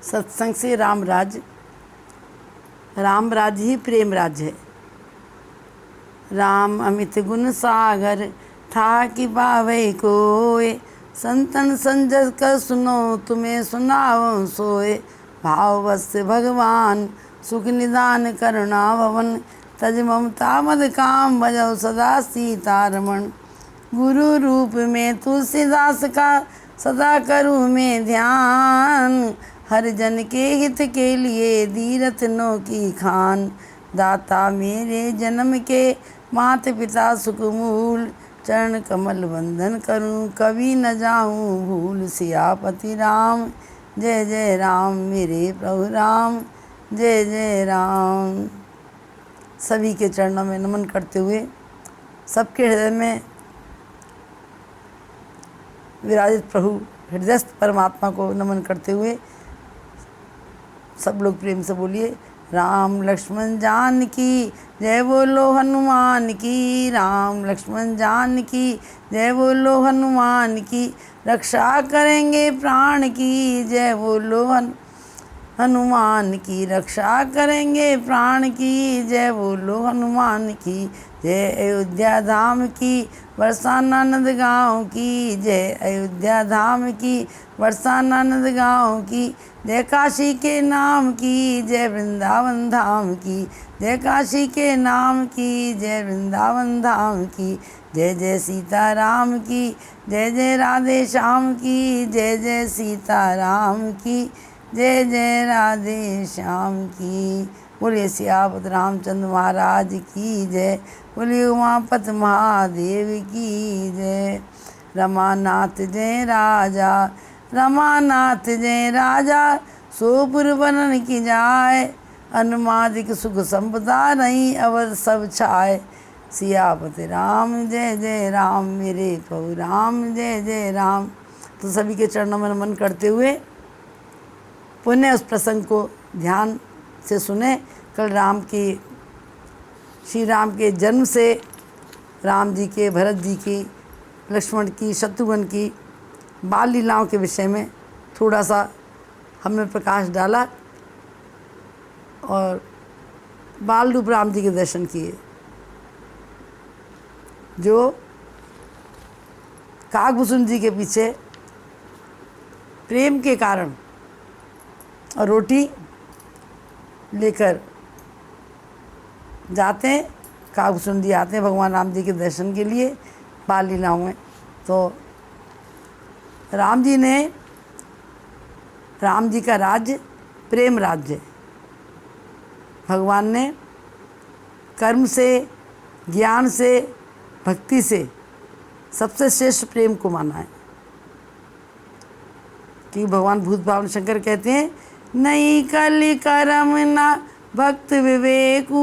सत्संग से राम राज्य ही प्रेम राज्य है। राम अमित गुण सागर था कि पावे कोय, संतन संजस कर सुनो तुम्हें सुनाओ सोए। भाववश भगवान सुख निदान करुणा भवन, तज ममता मद काम भजौ सदा सीतारमण। गुरु रूप में तुलसीदास का सदा करूँ मैं ध्यान, हर जन के हित के लिए दीरत्नों की खान। दाता मेरे जन्म के मात पिता सुखमूल, चरण कमल वंदन करूं कभी न जाऊं भूल। सियापति राम जय जय राम, मेरे प्रभु राम जय जय राम। सभी के चरणों में नमन करते हुए, सबके हृदय में विराजित प्रभु हृदयस्थ परमात्मा को नमन करते हुए सब लोग प्रेम से बोलिए राम लक्ष्मण जानकी जय बोलो हनुमान की। राम लक्ष्मण जानकी जय बोलो हनुमान की, रक्षा करेंगे प्राण की जय बोलो हनुमान की। रक्षा करेंगे प्राण की जय बोलो हनुमान की। जय अयोध्या धाम की बरसाना नंद गाँव की, जय अयोध्या धाम की बरसाना नंद गाँव की। जय काशी के नाम की जय वृंदावन धाम की, जय काशी के नाम की जय वृंदावन धाम की। जय जय सीता राम की जय जय राधे श्याम की, जय जय सीता राम की जय जय राधे श्याम की। बोलिए सियापत रामचंद्र महाराज की जय, बोलिए उमापत महादेव की जय। रमानाथ जय राजा, रमानाथ जय राजा, सोपुर बनन की जाय। अनुमादिक सुख संपदा नहीं अवध सब छाय। सियापति राम जय जय राम, मेरे प्रभु राम जय जय राम। तो सभी के चरणों में नमन करते हुए पुण्य उस प्रसंग को ध्यान से सुने। कल श्री राम के जन्म से राम जी के, भरत जी की, लक्ष्मण की, शत्रुघ्न की बाल लीलाओं के विषय में थोड़ा सा हमने प्रकाश डाला और बाल रूप राम जी के दर्शन किए, जो काकभूषण जी के पीछे प्रेम के कारण और रोटी लेकर जाते हैं। काकभूषण जी आते हैं भगवान राम जी के दर्शन के लिए बाल लीलाओं में। तो राम जी का राज्य प्रेम राज्य। भगवान ने कर्म से, ज्ञान से, भक्ति से सबसे श्रेष्ठ प्रेम को माना है। कि भगवान भूत भावन शंकर कहते हैं नहीं कलि करम ना भक्त विवेकू,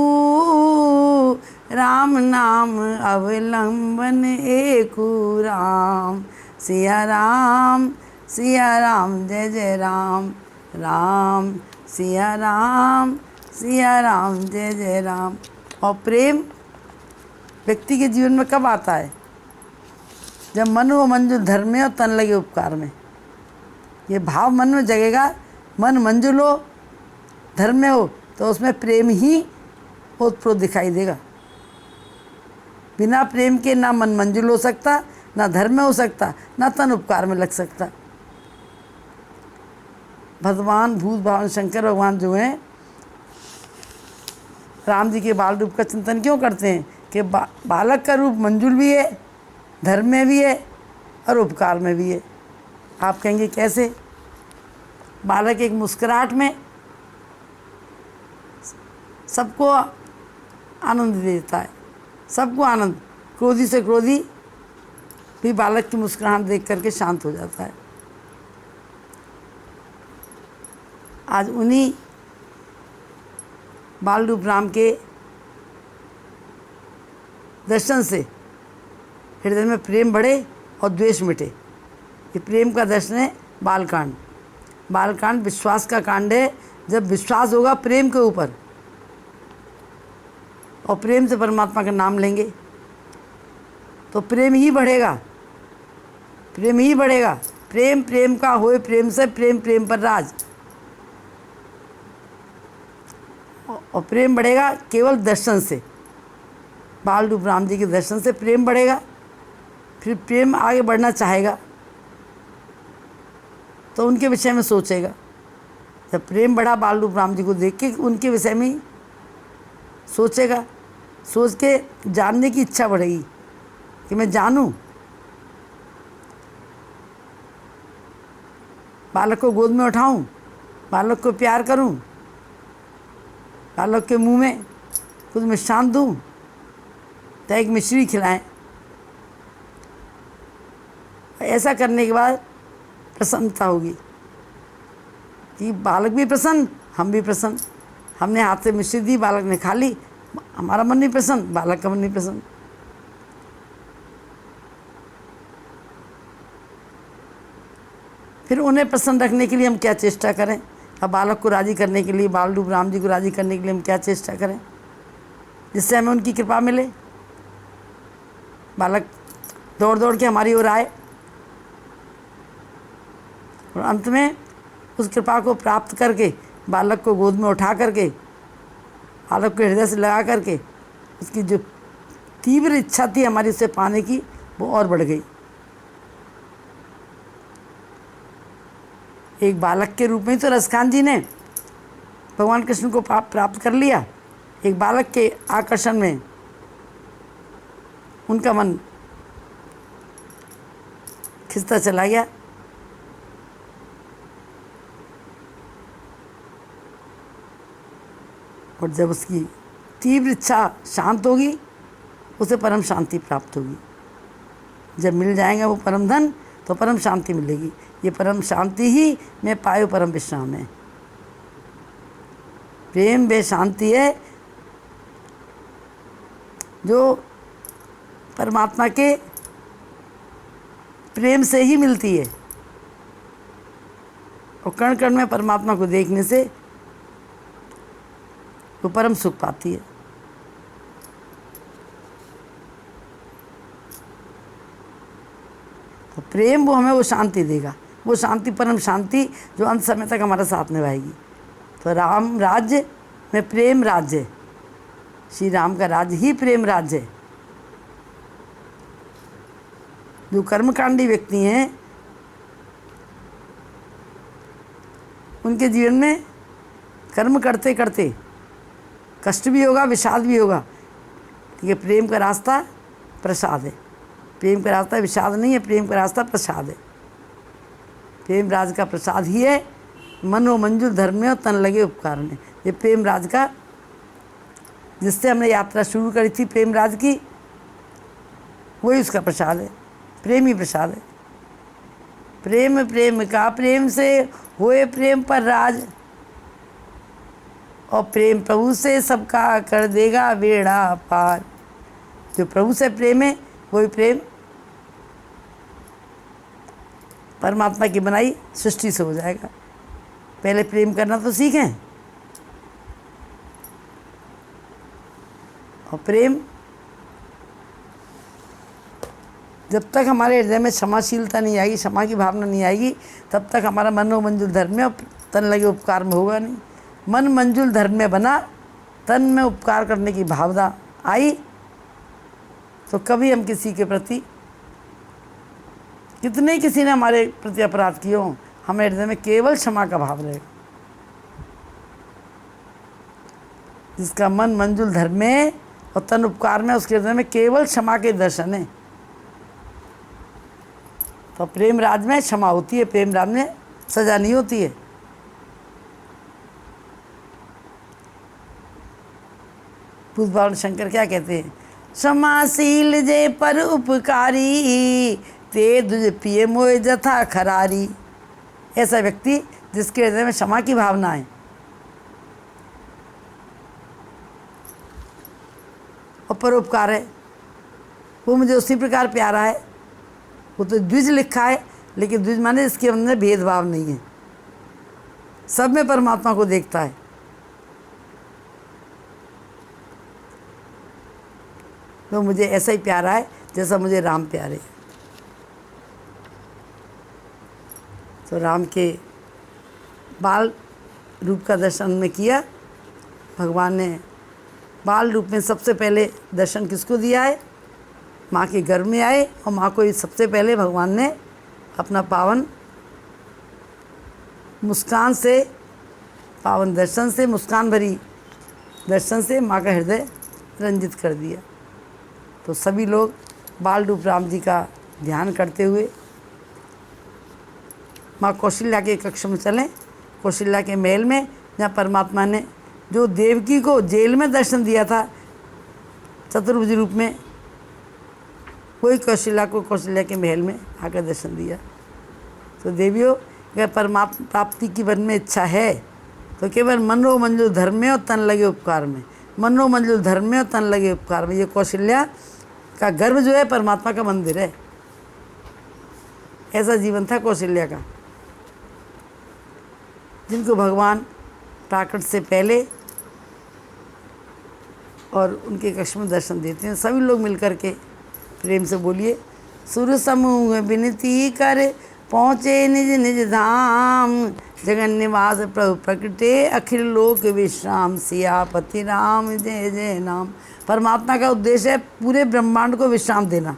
राम नाम अवलंबन एकू। राम सिया राम जय जय राम, राम सिया राम जय जय राम। और प्रेम व्यक्ति के जीवन में कब आता है? जब मन व मंजुल धर्म में और तन लगे उपकार में। ये भाव मन में जगेगा, मन मंजुल हो, धर्म में हो, तो उसमें प्रेम ही ओतप्रोत दिखाई देगा। बिना प्रेम के ना मन मंजुल हो सकता, ना धर्म में हो सकता, ना तन उपकार में लग सकता। भगवान भूत भावन शंकर भगवान जो हैं, राम जी के बाल रूप का चिंतन क्यों करते हैं? कि बालक का रूप मंजुल भी है, धर्म में भी है और उपकार में भी है। आप कहेंगे कैसे? बालक एक मुस्कुराहट में सबको आनंद देता है, सबको आनंद। क्रोधी से क्रोधी भी बालक की मुस्कुराहट देख करके शांत हो जाता है। आज उन्हीं बाल रूप राम के दर्शन से हृदय में प्रेम बढ़े और द्वेष मिटे। ये प्रेम का दर्शन है बालकांड। बालकांड विश्वास का कांड है। जब विश्वास होगा प्रेम के ऊपर और प्रेम से परमात्मा का नाम लेंगे तो प्रेम ही बढ़ेगा, प्रेम ही बढ़ेगा। प्रेम प्रेम का होए प्रेम से, प्रेम प्रेम पर राज। और प्रेम बढ़ेगा केवल दर्शन से, बाल रूप राम जी के दर्शन से प्रेम बढ़ेगा। फिर प्रेम आगे बढ़ना चाहेगा तो उनके विषय में सोचेगा। जब प्रेम बढ़ा बाल रूप राम जी को देख के, उनके विषय में ही सोचेगा, सोच के जानने की इच्छा बढ़ेगी कि मैं जानूं। बालक को गोद में उठाऊं, बालक को प्यार करूं, बालक के मुंह में कुछ मिष्ठान दूं, तो एक मिश्री खिलाएं। ऐसा करने के बाद प्रसन्नता होगी कि बालक भी प्रसन्न, हम भी प्रसन्न। हमने हाथ से मिश्री दी, बालक ने खा ली, हमारा मन नहीं प्रसन्न, बालक का मन नहीं प्रसन्न। फिर उन्हें प्रसन्न रखने के लिए हम क्या चेष्टा करें? अब बालक को राजी करने के लिए, बाल रूप राम जी को राजी करने के लिए हम क्या चेष्टा करें जिससे हमें उनकी कृपा मिले? बालक दौड़ दौड़ के हमारी ओर आए और अंत में उस कृपा को प्राप्त करके बालक को गोद में उठा करके, बालक को हृदय से लगा करके, उसकी जो तीव्र इच्छा थी हमारी उसे पाने की, वो और बढ़ गई। एक बालक के रूप में तो रसखान जी ने भगवान कृष्ण को प्राप्त कर लिया। एक बालक के आकर्षण में उनका मन खिंचता चला गया। और जब उसकी तीव्र इच्छा शांत होगी, उसे परम शांति प्राप्त होगी। जब मिल जाएगा वो परम धन, तो परम शांति मिलेगी। ये परम शांति ही मैं पायो परम विश्राम है। प्रेम वे शांति है जो परमात्मा के प्रेम से ही मिलती है। और कण कण में परमात्मा को देखने से वो परम सुख पाती है। तो प्रेम वो हमें वो शांति देगा, वो शांति परम शांति जो अंत समय तक हमारा साथ निभाएगी। तो राम राज्य में प्रेम राज्य है। श्री राम का राज्य ही प्रेम राज्य है। जो कर्मकांडी व्यक्ति हैं उनके जीवन में कर्म करते करते कष्ट भी होगा, विषाद भी होगा। ठीक है, प्रेम का रास्ता प्रसाद है। प्रेम का रास्ता विषाद नहीं है, प्रेम का रास्ता प्रसाद है। प्रेम राज का प्रसाद ही है मनो मंजुल धर्म में और तन लगे उपकार में। ये प्रेम राज का, जिससे हमने यात्रा शुरू करी थी प्रेम राज की, वही उसका प्रसाद है। प्रेम ही प्रसाद है। प्रेम प्रेम का प्रेम से होए प्रेम पर राज, और प्रेम प्रभु से सबका कर देगा बेड़ा पार। जो प्रभु से प्रेम है वही प्रेम परमात्मा की बनाई सृष्टि से हो जाएगा। पहले प्रेम करना तो सीखें। और प्रेम जब तक हमारे हृदय में क्षमाशीलता नहीं आएगी, क्षमा की भावना नहीं आएगी, तब तक हमारा मन मंजुल धर्म में और तन लगे उपकार में होगा नहीं। मन मंजुल धर्म में बना, तन में उपकार करने की भावना आई, तो कभी हम किसी के प्रति, कितने किसी ने हमारे प्रति अपराध किए हों, हमारे हृदय में केवल क्षमा का भाव रहेगा। जिसका मन मंजुल धर्म में और तन उपकार में, उसके हृदय में केवल क्षमा के दर्शन है। तो प्रेम राज में क्षमा होती है, प्रेम राज में सजा नहीं होती है। भगवान शंकर क्या कहते हैं? क्षमाशील जे पर उपकारी, ते दुज पिए मोय जथा खरारी। ऐसा व्यक्ति जिसके हृदय में क्षमा की भावना है और परोपकार है, वो मुझे उसी प्रकार प्यारा है। वो तो द्विज लिखा है, लेकिन द्विज माने इसके अंदर भेदभाव नहीं है, सब में परमात्मा को देखता है। तो मुझे ऐसा ही प्यारा है जैसा मुझे राम प्यारे। तो राम के बाल रूप का दर्शन में किया भगवान ने बाल रूप में सबसे पहले दर्शन किसको दिया है? माँ के गर्भ में आए और माँ को सबसे पहले भगवान ने अपना पावन मुस्कान से, पावन दर्शन से, मुस्कान भरी दर्शन से माँ का हृदय रंजित कर दिया। तो सभी लोग बाल रूप राम जी का ध्यान करते हुए माँ कौशल्या के कक्ष में चलें, कौशल्या के महल में, जहाँ परमात्मा ने जो देवकी को जेल में दर्शन दिया था चतुर्भुज रूप में, वही कौशल्या को कौशल्या के महल में आकर दर्शन दिया। तो देवियों, अगर परमात्मा प्राप्ति की मन में इच्छा है तो केवल मनो मंजुल धर्म में और तन लगे उपकार में, मनो मंजुल धर्म में और तन लगे उपकार में। ये कौशल्या का गर्भ जो है परमात्मा का मंदिर है। ऐसा जीवन था कौशल्या का, जिनको भगवान प्राकट से पहले और उनके कक्ष में दर्शन देते हैं। सभी लोग मिलकर के प्रेम से बोलिए, सुर समूह विनती कर पहुँचे निज निज धाम, जगन निवास प्रभु प्रकटे अखिल लोक विश्राम, सियापति राम जय जय नाम। परमात्मा का उद्देश्य है पूरे ब्रह्मांड को विश्राम देना।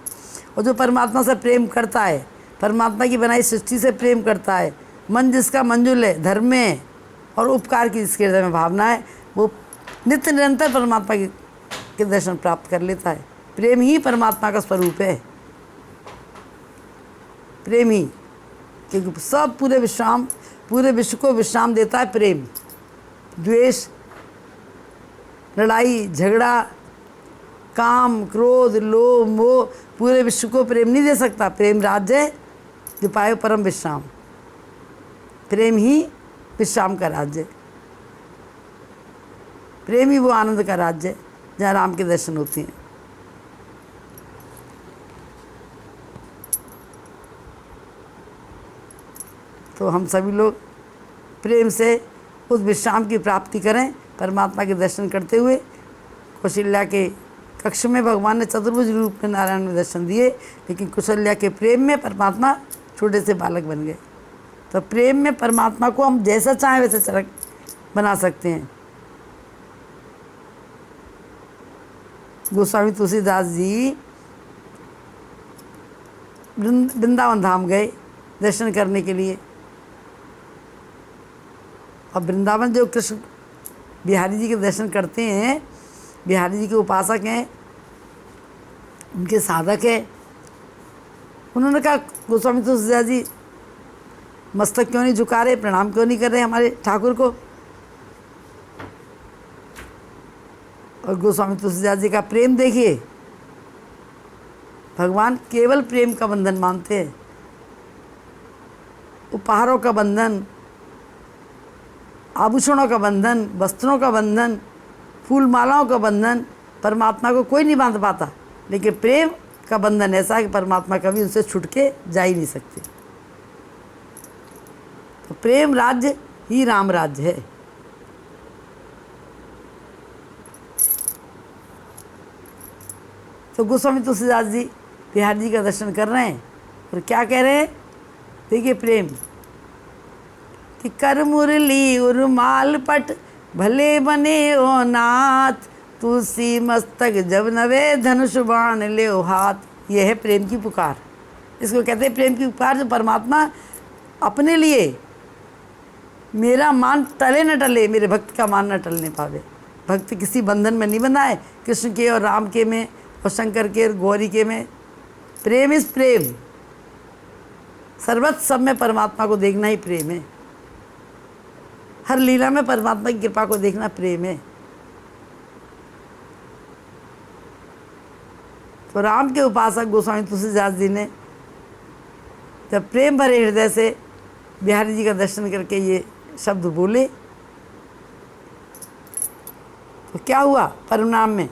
और जो परमात्मा से प्रेम करता है, परमात्मा की बनाई सृष्टि से प्रेम करता है, मन जिसका मंजुल है, धर्म में और उपकार की जिसके हृदय में भावना है, वो नित्य निरंतर परमात्मा के दर्शन प्राप्त कर लेता है। प्रेम ही परमात्मा का स्वरूप है, प्रेम ही, क्योंकि सब पूरे विश्व को विश्राम देता है प्रेम। द्वेष, लड़ाई झगड़ा, काम, क्रोध, लोभ, मोह पूरे विश्व को प्रेम नहीं दे सकता। प्रेम राज्य है जो पाए परम विश्राम। प्रेम ही विश्राम का राज्य है, प्रेम ही वो आनंद का राज्य है जहाँ राम के दर्शन होते हैं। तो हम सभी लोग प्रेम से उस विश्राम की प्राप्ति करें, परमात्मा के दर्शन करते हुए। कौशल्या के कक्ष में भगवान ने चतुर्भुज रूप में नारायण में दर्शन दिए, लेकिन कौशल्या के प्रेम में परमात्मा छोटे से बालक बन गए। तो प्रेम में परमात्मा को हम जैसा चाहें वैसे चरक बना सकते हैं। गोस्वामी तुलसीदास जी वृंदावन धाम गए दर्शन करने के लिए। और वृंदावन जो कृष्ण बिहारी जी के दर्शन करते हैं, बिहारी जी के उपासक हैं, उनके साधक हैं, उन्होंने कहा गोस्वामी तुलसीदास जी मस्तक क्यों नहीं झुका रहे, प्रणाम क्यों नहीं कर रहे हमारे ठाकुर को। और गोस्वामी तुलसीदास जी का प्रेम देखिए, भगवान केवल प्रेम का बंधन मानते हैं। उपहारों का बंधन, आभूषणों का बंधन, वस्त्रों का बंधन, फूल मालाओं का बंधन परमात्मा को कोई नहीं बांध पाता, लेकिन प्रेम का बंधन ऐसा है कि परमात्मा कभी उनसे छूट के जा ही नहीं सकते। तो प्रेम राज्य ही राम राज्य है। तो गोस्वामी तुलसीदास जी बिहारी जी का दर्शन कर रहे हैं और क्या कह रहे हैं, देखिए प्रेम कि कर मुरली उर्माल पट भले बने ओ नाथ, तुलसी मस्तक जब नवे धनुष बाण ले हाथ। यह है प्रेम की पुकार। इसको कहते हैं प्रेम की पुकार, जो परमात्मा अपने लिए मेरा मान टले न टले, मेरे भक्त का मान न टलने पावे। भक्त किसी बंधन में नहीं बंधा है, कृष्ण के और राम के में और शंकर के और गौरी के में। प्रेम इस प्रेम, सर्वत्र सब में परमात्मा को देखना ही प्रेम है। हर लीला में परमात्मा की कृपा को देखना प्रेम है। तो राम के उपासक गोस्वामी तुलसीदास जी ने जब प्रेम भरे हृदय से बिहारी जी का दर्शन करके ये शब्द बोले, तो क्या हुआ परिणाम में,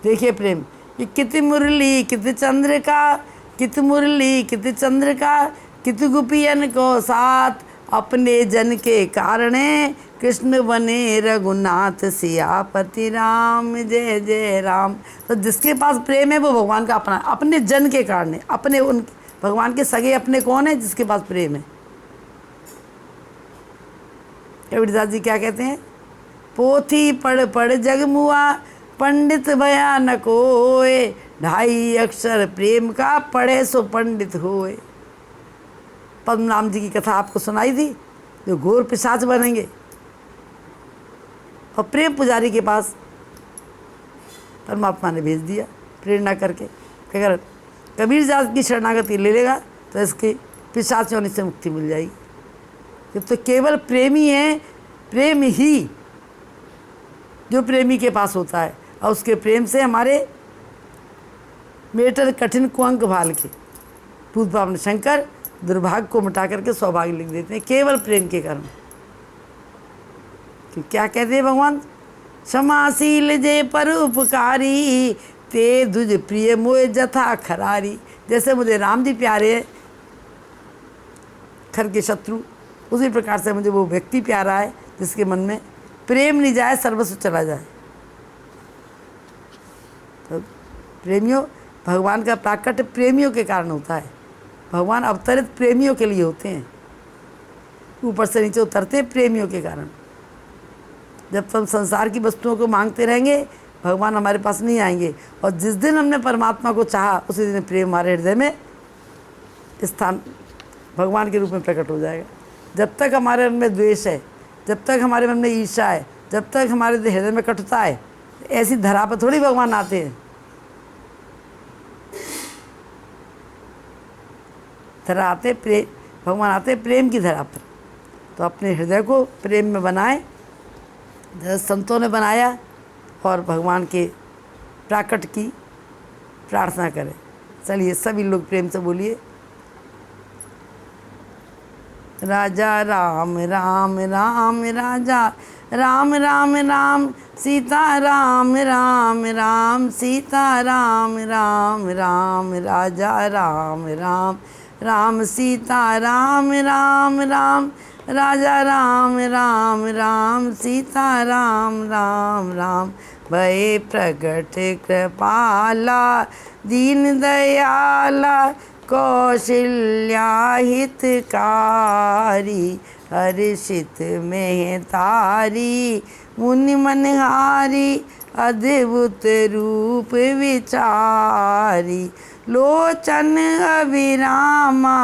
देखिए प्रेम। कि कित मुरली कित चंद्रिका, कित मुरली कित चंद्रिका, कित गोपियन को साथ, अपने जन के कारणे कृष्ण बने रघुनाथ, सियापति राम जय जय राम। तो जिसके पास प्रेम है वो भगवान का अपना, अपने जन के कारण, अपने उन भगवान के सगे अपने कौन है, जिसके पास प्रेम है। कबीरदास जी क्या कहते हैं, पोथी पढ़ पढ़ जग मुआ, पंडित भया न कोय, 2.5 अक्षर प्रेम का पढ़े सो पंडित होए। पद्मनाभ जी की कथा आपको सुनाई थी, जो घोर पिशाच बनेंगे और प्रेम पुजारी के पास परमात्मा ने भेज दिया प्रेरणा करके, अगर कबीर दास की शरणागति ले लेगा तो इसके पिशाच होने से मुक्ति मिल जाएगी। ये तो केवल प्रेमी है, प्रेम ही जो प्रेमी के पास होता है, और उसके प्रेम से हमारे मेटर कठिन कुअंक भाल के पूत पावन शंकर दुर्भाग्य को मिटा करके सौभाग्य लिख देते हैं, केवल प्रेम के कारण। तो क्या कहते हैं भगवान, क्षमाशील जे पर उपकारी, ते दुज प्रिय मोय जथा खरारी। जैसे मुझे राम जी प्यारे हैं, खर के शत्रु, उसी प्रकार से मुझे वो व्यक्ति प्यारा है जिसके मन में प्रेम नहीं जाए, सर्वस्व चला जाए। तो प्रेमियों, भगवान का प्राकट्य प्रेमियों के कारण होता है। भगवान अवतरित प्रेमियों के लिए होते हैं, ऊपर से नीचे उतरते हैं प्रेमियों के कारण। जब तक संसार की वस्तुओं को मांगते रहेंगे, भगवान हमारे पास नहीं आएंगे। और जिस दिन हमने परमात्मा को चाहा, उसी दिन प्रेम हमारे हृदय में स्थान भगवान के रूप में प्रकट हो जाएगा। जब तक हमारे मन में द्वेष है, जब तक हमारे मन में ईर्ष्या है, जब तक हमारे हृदय में कटुता है, ऐसी धरा पर थोड़ी भगवान आते हैं। धरा आते भगवान आते प्रेम की धरा पर। तो अपने हृदय को प्रेम में बनाए, जैसे संतों ने बनाया, और भगवान के प्राकट की प्रार्थना करें। चलिए सभी लोग प्रेम से बोलिए, राजा राम राम राम राजा राम राम राम, सीता राम राम राम सीता राम राम राम, राजा राम राम राम सीता राम राम राम, राजा राम राम राम सीता राम राम राम। भय प्रगट कृपाला दीन दयाला, कौशल्या हितकारी, हर्षित में तारी मुनि मनहारी, अद्भुत रूप विचारी, लोचन अभिरामा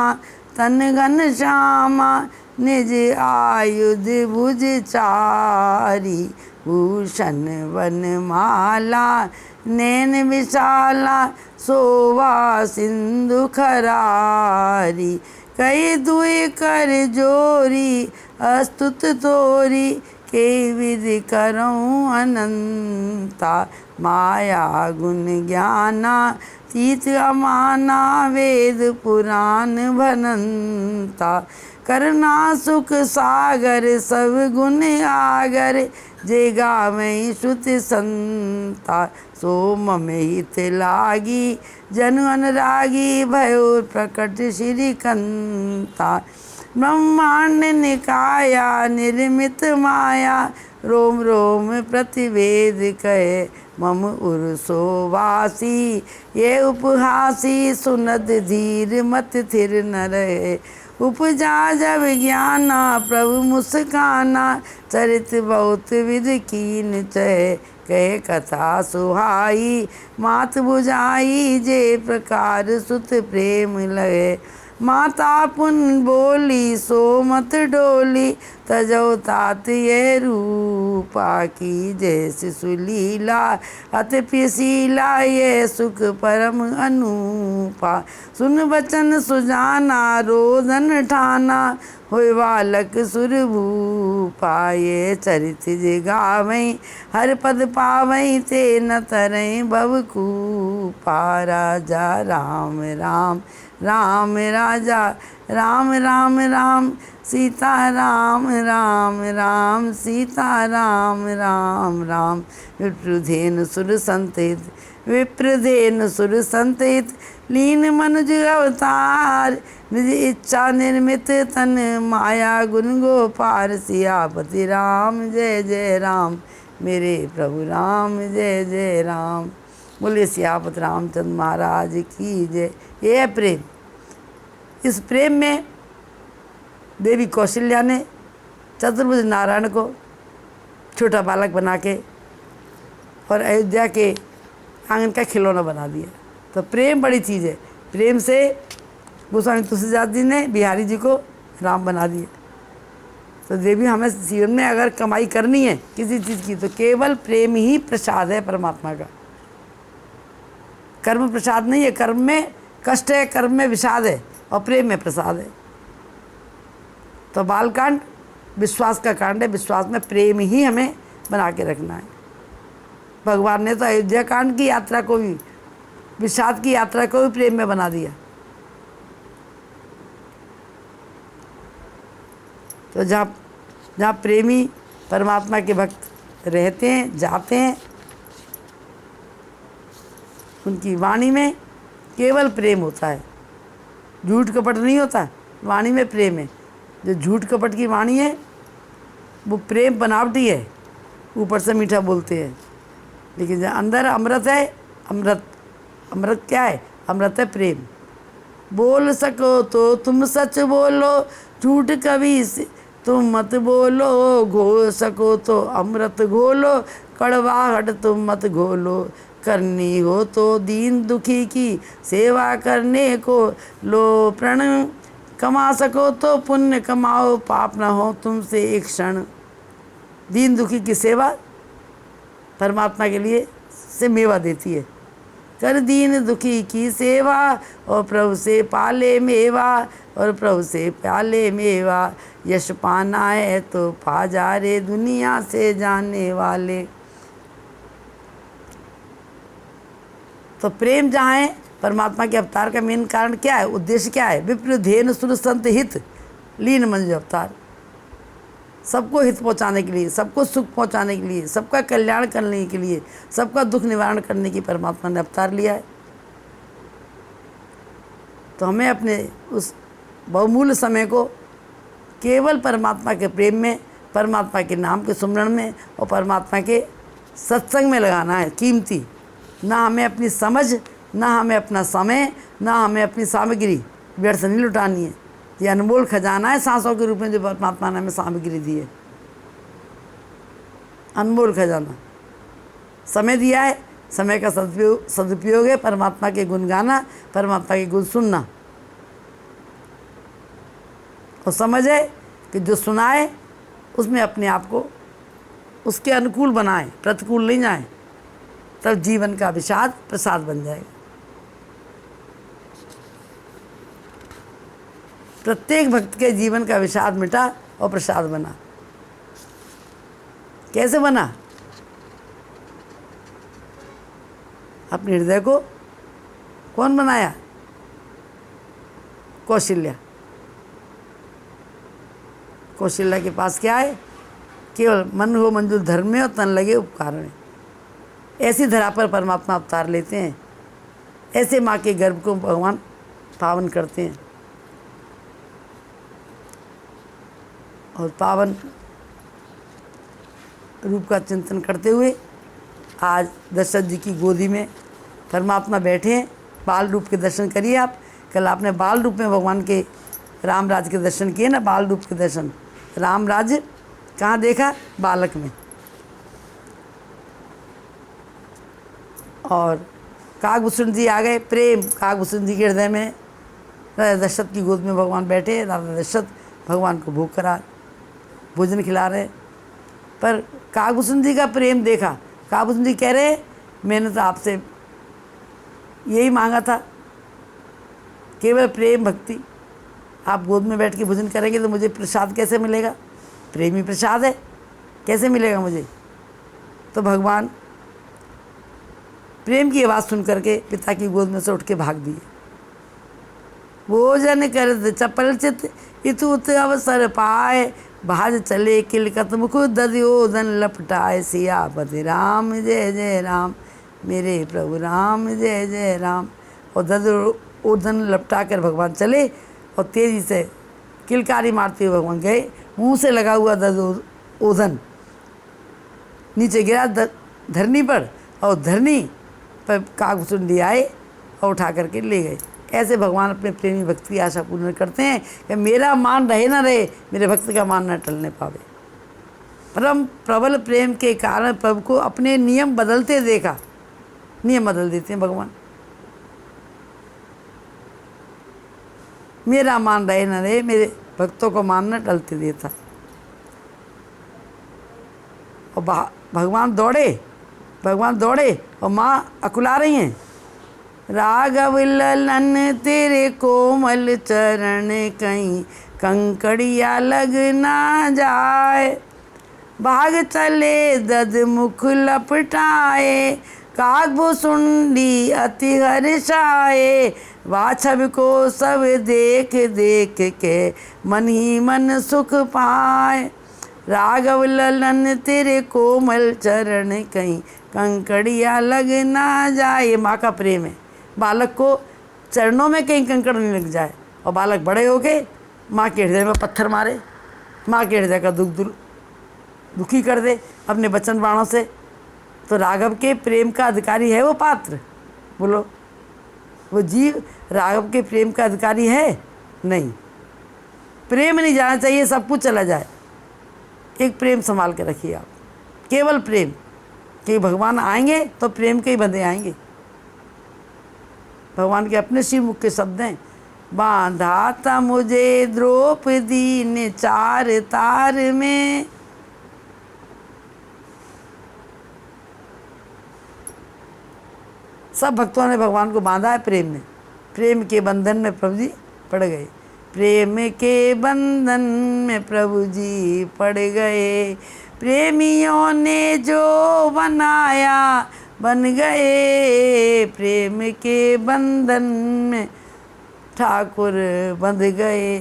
तन घन श्यामा, निज आयुध भुज चारी, भूषण वनमाला नैन विशाला, शोभा सिंधु खरारी, कई दुई कर जोरी अस्तुत तोरी, के विधि करऊँ अनंता, माया गुण ज्ञाना तीत अमाना, वेद पुराण भनंता, करना सुख सागर सब गुण आगर, जे गावै श्रुति संता, सो मम हित लागी जनु अनुरागी, भयो प्रकट श्री कंता, ब्रह्मांड निकाया निर्मित माया, रोम रोम प्रतिवेद कहे मम उर्सोवासी, ये उपहासी सुनद धीर मत थिर न रहे, उपजा जब ज्ञाना प्रभु मुस्काना, चरित बहुत विध कीन चहे, कहे कथा सुहाई मात बुझाई, जे प्रकार सुत प्रेम लगे, माता पुन बोली सो मत डोली, तजो तात ये रूपा की, जैसे सुलीला अति पिसीला, ये सुख परम अनूपा, सुन बचन सुजाना रोदन ठाना, होय बालक सुरभूपा, ये चरित जे गावै हर पद पावै, ते न तरैं भवकूपा, राजा राम राम राम राजा राम राम राम, सीता राम राम राम सीता राम राम राम, विप्रधेनु सुर संतित विप्रधेनु सुर संतित, लीन मनुज अवतार, निज इच्छा निर्मित तन माया गुण गोपार, सियापति राम जय जय राम, मेरे प्रभु राम जय जय राम। बोलिए सियापति रामचंद्र महाराज की जय। ये है प्रेम। इस प्रेम में देवी कौशल्या ने चतुर्भुज नारायण को छोटा बालक बना के और अयोध्या के आंगन का खिलौना बना दिया। तो प्रेम बड़ी चीज़ है। प्रेम से गोस्वामी तुलसीदास जी ने बिहारी जी को राम बना दिया। तो देवी हमें जीवन में अगर कमाई करनी है किसी चीज़ की तो केवल प्रेम ही प्रसाद है परमात्मा का। कर्म प्रसाद नहीं है, कर्म में कष्ट है, कर्म में विषाद है और प्रेम में प्रसाद है। तो बालकांड विश्वास का कांड है, विश्वास में प्रेम ही हमें बना के रखना है। भगवान ने तो अयोध्या कांड की यात्रा को भी, विषाद की यात्रा को भी प्रेम में बना दिया। तो जहाँ प्रेमी परमात्मा के भक्त रहते हैं, जाते हैं, उनकी वाणी में केवल प्रेम होता है, झूठ कपट नहीं होता, वाणी में प्रेम है। जो झूठ कपट की वाणी है वो प्रेम बनावटी है, ऊपर से मीठा बोलते हैं, लेकिन जो अंदर अमृत है, अमृत क्या है? अमृत है प्रेम। बोल सको तो तुम सच बोलो, झूठ कभी तुम मत बोलो, घोल सको तो अमृत घोलो, कड़वाहट तुम मत घोलो, करनी हो तो दीन दुखी की सेवा करने को लो प्रण, कमा सको तो पुण्य कमाओ, पाप न हो तुमसे एक क्षण। दीन दुखी की सेवा परमात्मा के लिए से मेवा देती है। कर दीन दुखी की सेवा और प्रभु से पाले मेवा, और प्रभु से पाले मेवा, यश पाना है तो पा जा रे दुनिया से जाने वाले। तो प्रेम जहाँ है, परमात्मा के अवतार का मेन कारण क्या है, उद्देश्य क्या है? विप्र धेनु सुर संत हित लीन मंजू अवतार। सबको हित पहुँचाने के लिए, सबको सुख पहुँचाने के लिए, सबका कल्याण करने के लिए, सबका दुख निवारण करने की परमात्मा ने अवतार लिया है। तो हमें अपने उस बहुमूल्य समय को केवल परमात्मा के प्रेम में, परमात्मा के नाम के सुमरण में और परमात्मा के सत्संग में लगाना है। कीमती ना हमें अपनी समझ, ना हमें अपना समय, ना हमें अपनी सामग्री व्यर्थ नहीं लुटानी है। ये अनमोल खजाना है सांसों के रूप में जो परमात्मा ने हमें सामग्री दी है, अनमोल खजाना। समय दिया है, समय का सदुपयोग है परमात्मा के गुण गाना, परमात्मा के गुण सुनना। और समझ है कि जो सुनाए उसमें अपने आप को उसके अनुकूल बनाए, प्रतिकूल नहीं जाए, तब जीवन का विषाद प्रसाद बन जाएगा। प्रत्येक भक्त के जीवन का विषाद मिटा और प्रसाद बना। कैसे बना? अपने हृदय को कौन बनाया? कौशल्या। कौशल्या के पास क्या है? केवल मन हो मंजूर धर्म में और तन लगे उपकार में। ऐसी धरा पर परमात्मा अवतार लेते हैं, ऐसे माँ के गर्भ को भगवान पावन करते हैं। और पावन रूप का चिंतन करते हुए आज दशरथ जी की गोदी में परमात्मा बैठे हैं। बाल रूप के दर्शन करिए आप। कल आपने बाल रूप में भगवान के राम राज के दर्शन किए ना, बाल रूप के दर्शन। राम राज कहाँ देखा? बालक में। और काकभूषण जी आ गए, प्रेम काकभूषण जी के हृदय में। राजा दशरथ की गोद में भगवान बैठे, राजा दशरथ भगवान को भोग करा, भोजन खिला रहे। पर काकभूषण जी का प्रेम देखा। काकभूषण जी कह रहे, मैंने तो आपसे यही मांगा था, केवल प्रेम भक्ति। आप गोद में बैठ के भोजन करेंगे तो मुझे प्रसाद कैसे मिलेगा? प्रेमी प्रसाद है, कैसे मिलेगा मुझे? तो भगवान प्रेम की आवाज़ सुन करके पिता की गोद में से उठ के भाग दिए। भोजन कर चपल चित इतु अवसर पाए, भाज चले किलकत मुख दध्योधन लपटाए। सियापति राम जय जय राम, मेरे प्रभु राम जय जय राम। और दध्योधन लपटा कर भगवान चले और तेजी से किलकारी मारते हुए भगवान गए। मुंह से लगा हुआ दध्योधन नीचे गिरा धरनी पर, और धरनी पर काकभूषण जी आए और उठा करके ले गए। ऐसे भगवान अपने प्रेमी भक्त की आशा पूर्ण करते हैं कि मेरा मान रहे ना रहे, मेरे भक्त का मान न टलने पावे। परम प्रबल प्रेम के कारण प्रभु को अपने नियम बदलते देखा। नियम बदल देते हैं भगवान। मेरा मान रहे न रहे, मेरे भक्तों को मानना टलते देता। और भगवान दौड़े और माँ अकुला रही हैं। राघव ललन तेरे कोमल चरण, कहीं कंकड़िया लग ना जाए। भाग चले दद मुख लपटाए, कागभो सुंडी अति हर्षाए। वाछब को सब देख देख के, मन ही मन सुख पाए। राघव ललन तेरे कोमल चरण, कहीं कंकड़िया लग ना जाए। माँ का प्रेम है, बालक को चरणों में कहीं कंकड़ नहीं लग जाए। और बालक बड़े हो गए, माँ के हृदय में पत्थर मारे, माँ के हृदय का दुखी कर दे अपने वचन बाणों से। तो राघव के प्रेम का अधिकारी है वो पात्र? बोलो, वो जीव राघव के प्रेम का अधिकारी है? नहीं। प्रेम नहीं जाना चाहिए, सब कुछ चला जाए। एक प्रेम संभाल के रखिए आप, केवल प्रेम। कि भगवान आएंगे तो प्रेम के ही बंदे आएंगे। भगवान के अपने श्री मुख के शब्द हैं। बांधा था मुझे द्रौपदी ने चार तार में, सब भक्तों ने भगवान को बांधा है प्रेम में। प्रेम के बंधन में प्रभु जी पड़ गए। प्रेम के बंधन में प्रभु जी पड़ गए। प्रेमियों ने जो बनाया बन गए। प्रेम के बंधन में ठाकुर बंध गए।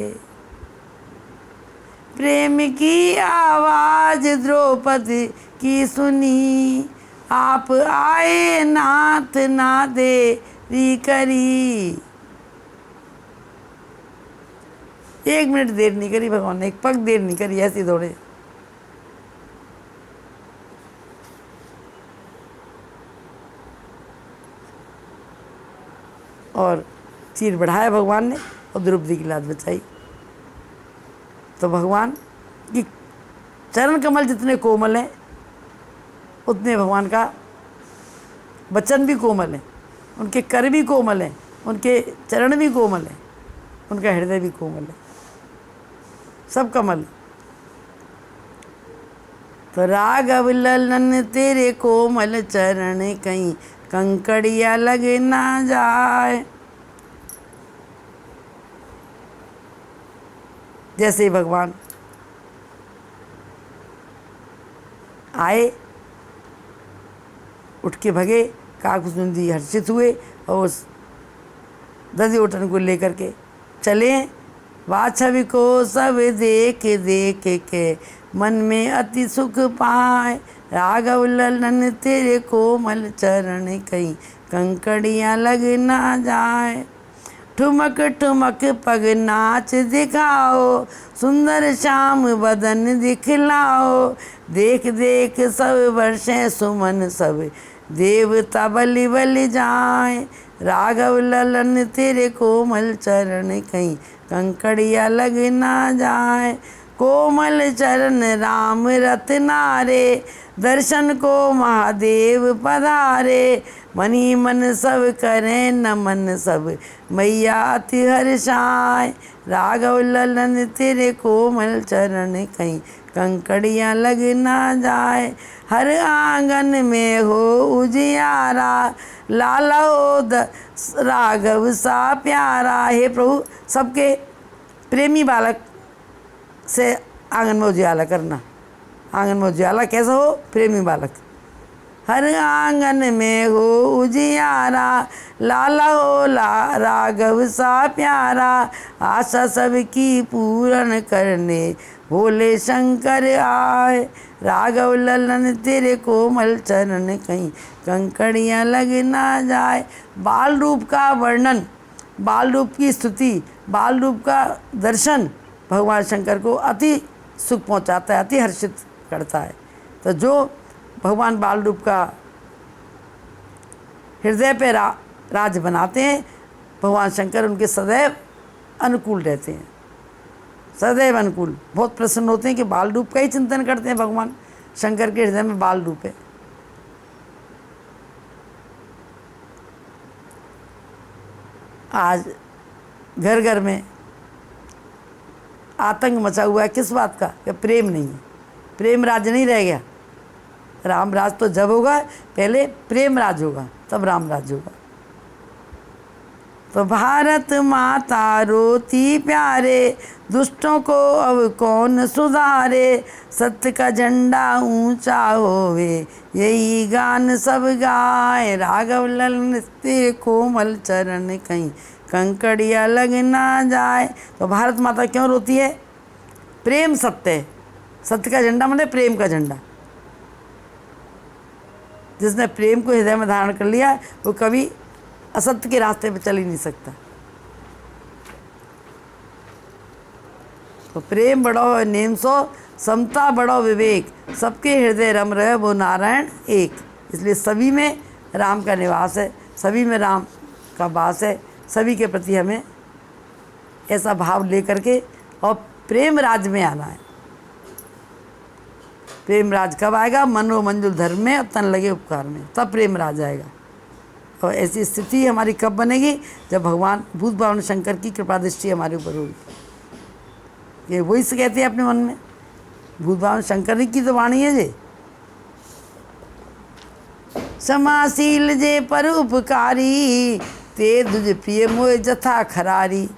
प्रेम की आवाज द्रौपदी की सुनी, आप आए नाथ ना देरी करी। 1 मिनट देर नहीं करी भगवान ने, एक पग देर नहीं करी, ऐसे दौड़े। और चीर बढ़ाया भगवान ने और द्रौपदी की लाज बचाई। तो भगवान की चरण कमल जितने कोमल हैं, उतने भगवान का वचन भी कोमल है, उनके कर भी कोमल हैं, उनके चरण भी कोमल हैं, उनका हृदय भी कोमल है, सब कमल। तो राघव ललन तेरे कोमल चरण, कहीं कंकड़िया लग ना जाए। जैसे ही भगवान आए, उठ के भगे, काकभुसुंडी हर्षित हुए और उस दधियोटन को लेकर के चले। वाछव को सब देख देख के, मन में अति सुख पाए। राघव ललन तेरे कोमल चरण, कहीं कंकड़ियाँ लग ना जाए। ठुमक ठुमक पग नाच दिखाओ, सुंदर श्याम बदन दिखलाओ। देख देख सब वर्षें सुमन, सब देवता बलि बलि जाए। राघव ललन तेरे कोमल चरण, कहीं कंकड़िया लग ना जाए। कोमल चरण राम रत्नारे, दर्शन को महादेव पधारे। मनी मन सब करें नमन, सब मैया अति हर्षाए। राघव ललन तेरे कोमल चरण, कहीं कंकड़ियाँ लग ना जाए। हर आंगन में हो उजियारा, लाला हो राघव सा प्यारा। हे प्रभु, सबके प्रेमी बालक से आंगन में उजियाला करना। आंगन में उजियाला कैसा हो? प्रेमी बालक। हर आंगन में हो उजियारा, लाला हो राघव सा प्यारा। आशा सबकी पूर्ण करने, भोले शंकर आए। राघव ललन तेरे कोमल चरण, कहीं कंकड़ियाँ लग ना जाए। बाल रूप का वर्णन, बाल रूप की स्तुति, बाल रूप का दर्शन भगवान शंकर को अति सुख पहुँचाता है, अति हर्षित करता है। तो जो भगवान बाल रूप का हृदय पे राज बनाते हैं, भगवान शंकर उनके सदैव अनुकूल रहते हैं, सदैव अनुकूल, बहुत प्रसन्न होते हैं कि बाल रूप का ही चिंतन करते हैं। भगवान शंकर के हृदय में बाल रूप है। आज घर घर में आतंक मचा हुआ है, किस बात का? कि प्रेम नहीं है, प्रेम राज नहीं रह गया। राम राज तो जब होगा, पहले प्रेम राज होगा, तब राम राज होगा। तो भारत माता रोती प्यारे, दुष्टों को अब कौन सुधारे, सत्य का झंडा ऊंचा होवे, यही गान सब गाए, राघव ललन तेरे कोमल चरण, कहीं कंकड़िया लग ना जाए। तो भारत माता क्यों रोती है? प्रेम सत्य है। सत्य का झंडा मतलब प्रेम का झंडा। जिसने प्रेम को हृदय में धारण कर लिया वो कभी असत्य के रास्ते पे चल ही नहीं सकता। तो प्रेम बढ़ाओ नेम सो, समता बढ़ाओ विवेक, सबके हृदय रम रहे वो नारायण एक। इसलिए सभी में राम का निवास है, सभी में राम का वास है। सभी के प्रति हमें ऐसा भाव लेकर के और प्रेम राज में आना है। प्रेम राज कब आएगा? मनो मंजुल धर्म में और तन लगे उपकार में, तब प्रेम राज आएगा। और ऐसी स्थिति हमारी कब बनेगी? जब भगवान भूत भावन शंकर की कृपा दृष्टि हमारे ऊपर होगी। ये वही से कहते हैं अपने मन में, भूत भावन शंकर की तो वाणी है जे। समाशील जे पर उपकारी, ते दुज प्रिय मोह जथा खरारी।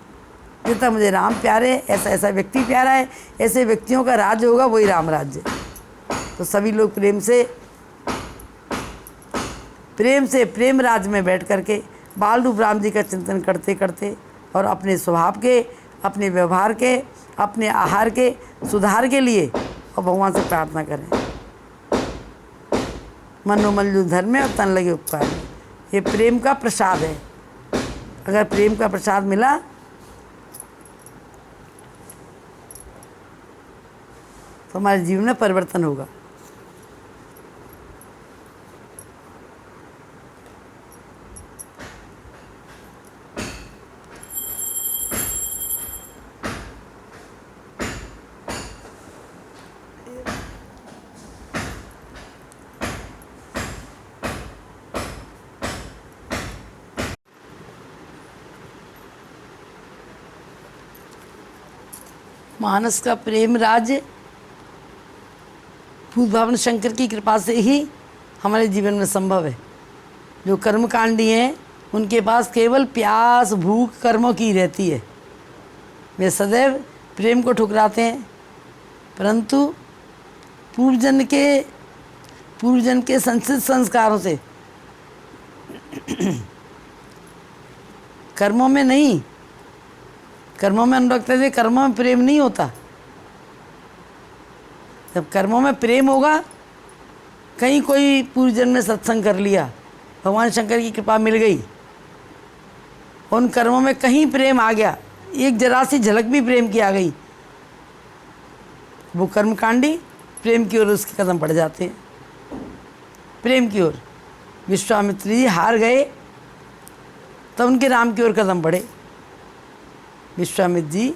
जितना मुझे राम प्यारे, ऐसा ऐसा व्यक्ति प्यारा है, ऐसे व्यक्तियों का राज होगा, वही राम राज्य। तो सभी लोग प्रेम से प्रेम राज में बैठ करके बाल रूप राम जी का चिंतन करते करते और अपने स्वभाव के, अपने व्यवहार के, अपने आहार के सुधार के लिए और भगवान से प्रार्थना करें। मनो मंजुल धर्म में और तन लगे उपकार में। ये प्रेम का प्रसाद है। अगर प्रेम का प्रसाद मिला तो हमारे जीवन में परिवर्तन होगा। मानस का प्रेम राज्य भूत भावन शंकर की कृपा से ही हमारे जीवन में संभव है। जो कर्मकांडी हैं उनके पास केवल प्यास भूख कर्मों की रहती है। वे सदैव प्रेम को ठुकराते हैं, परंतु पूर्वजन के संचित संस्कारों से कर्मों में नहीं, कर्मों में अनुरक्त थे, कर्मों में प्रेम नहीं होता। जब कर्मों में प्रेम होगा, कहीं कोई पूर्वजन्म में सत्संग कर लिया, भगवान शंकर की कृपा मिल गई, उन कर्मों में कहीं प्रेम आ गया, एक जरा सी झलक भी प्रेम की आ गई, वो कर्मकांडी प्रेम की ओर उसके कदम बढ़ जाते हैं। प्रेम की ओर विश्वामित्र जी हार गए, तब उनके राम की ओर कदम बढ़े। विश्वामित्र जी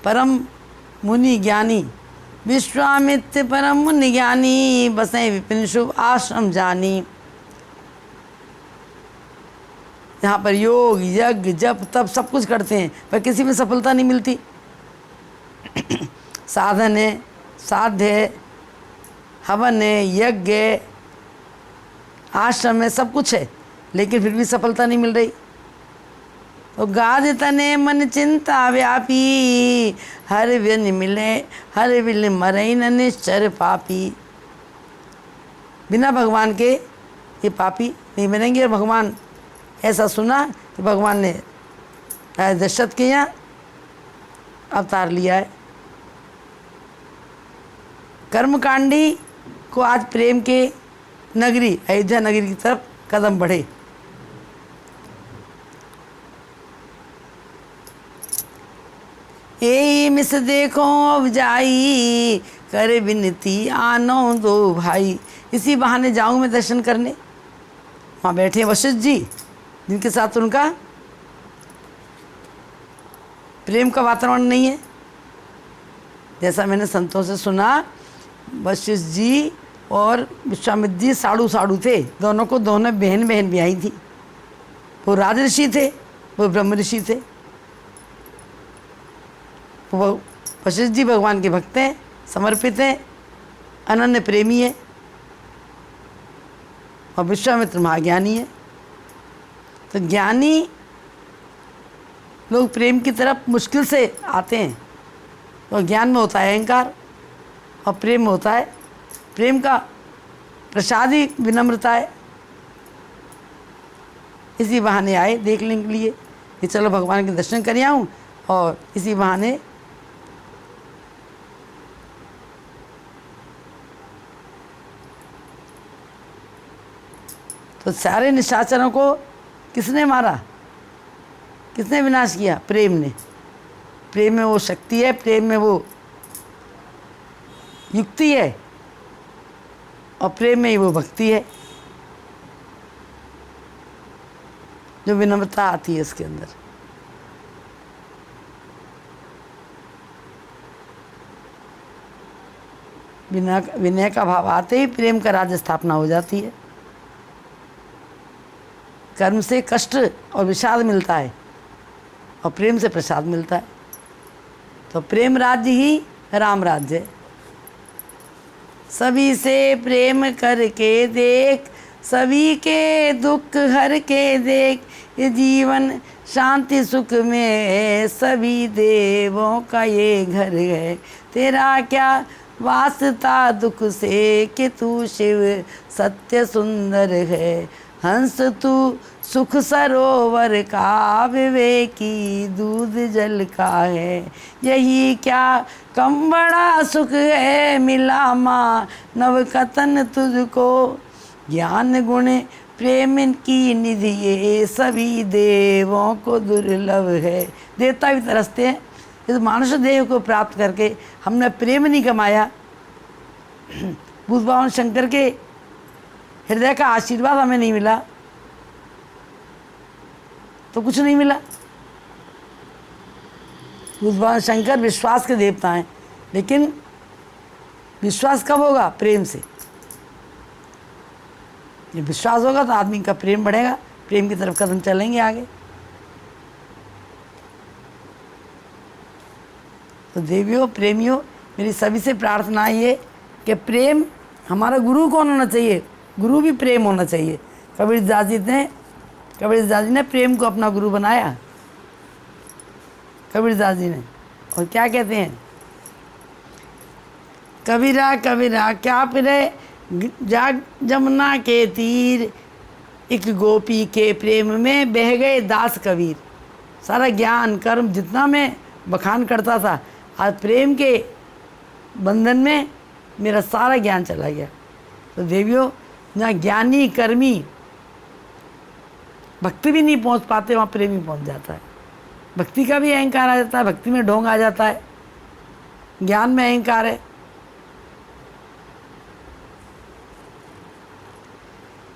परम मुनि ज्ञानी, विश्वामित्र परम मुनि ज्ञानी, बसें विपिन शुभ आश्रम जानी। यहाँ पर योग यज्ञ जप तप सब कुछ करते हैं, पर किसी में सफलता नहीं मिलती। साधन है, साध्य है, हवन है, यज्ञ है, आश्रम है, सब कुछ है, लेकिन फिर भी सफलता नहीं मिल रही। तो गाज तने मन चिंता व्यापी, हर विन मिले हर विल मरई न निश्चर पापी। बिना भगवान के ये पापी नहीं बनेंगे। भगवान ऐसा सुना कि भगवान ने दशरथ के यहाँ अवतार लिया है। कर्मकांडी को आज प्रेम के नगरी अयोध्या नगरी की तरफ कदम बढ़े। ए मिस देखो अब जाई, करे विनती आनो दो भाई। इसी बहाने जाऊँ मैं दर्शन करने। वहाँ बैठे वशिष्ठ जी, जिनके साथ उनका प्रेम का वातावरण नहीं है। जैसा मैंने संतों से सुना, वशिष्ठ जी और विश्वामित्र जी साड़ू साड़ू थे, दोनों को दोनों बहन बहन ब्याही थी। वो राज ऋषि थे, वो ब्रह्म ऋषि थे। वो वशिष्ठ जी भगवान के भक्त हैं, समर्पित हैं, अनन्य प्रेमी है, और विश्वामित्र महाज्ञानी है। तो ज्ञानी लोग प्रेम की तरफ मुश्किल से आते हैं। तो ज्ञान में होता है अहंकार, और प्रेम में होता है, प्रेम का प्रसाद ही विनम्रता है। इसी बहाने आए देखने के लिए कि चलो भगवान के दर्शन कर आऊँ, और इसी बहाने तो सारे निशाचरों को किसने मारा, किसने विनाश किया? प्रेम ने। प्रेम में वो शक्ति है, प्रेम में वो युक्ति है, और प्रेम में ही वो भक्ति है, जो विनम्रता आती है इसके अंदर। विनय का भाव आते ही प्रेम का राज्य स्थापना हो जाती है। कर्म से कष्ट और विषाद मिलता है, और प्रेम से प्रसाद मिलता है। तो प्रेम राज्य ही राम राज्य है। सभी से प्रेम करके देख, सभी के दुख हर के देख, ये जीवन शांति सुख में है, सभी देवों का ये घर है। तेरा क्या वास्ता दुख से कि तू शिव सत्य सुंदर है। हंस तू सुख सरोवर का, विवेकी दूध जल का है। यही क्या कम बड़ा सुख है, मिला माँ नव कतन तुझको। ज्ञान गुण प्रेम की निधि ये, सभी देवों को दुर्लभ है। देवता भी तरसते हैं, इस मानुष देव को प्राप्त करके हमने प्रेम नहीं कमाया। भूत भगवान शंकर के हृदय का आशीर्वाद हमें नहीं मिला तो कुछ नहीं मिला। भगवान शंकर विश्वास के देवता हैं, लेकिन विश्वास कब होगा? प्रेम से। जब विश्वास होगा तो आदमी का प्रेम बढ़ेगा, प्रेम की तरफ कदम चलेंगे आगे। तो देवियों, प्रेमियों, मेरी सभी से प्रार्थना ये कि प्रेम हमारा गुरु कौन होना चाहिए? गुरु भी प्रेम होना चाहिए। कबीरदास जी ने प्रेम को अपना गुरु बनाया, कबीरदास जी ने। और क्या कहते हैं? कबीरा कबीरा क्या फिरे जाग जमुना के तीर, एक गोपी के प्रेम में बह गए दास कबीर। सारा ज्ञान कर्म जितना मैं बखान करता था, आज प्रेम के बंधन में मेरा सारा ज्ञान चला गया। तो देवियों, जहाँ ज्ञानी कर्मी भक्ति भी नहीं पहुँच पाते, वहाँ प्रेमी पहुँच जाता है। भक्ति का भी अहंकार आ जाता है, भक्ति में ढोंग आ जाता है, ज्ञान में अहंकार है,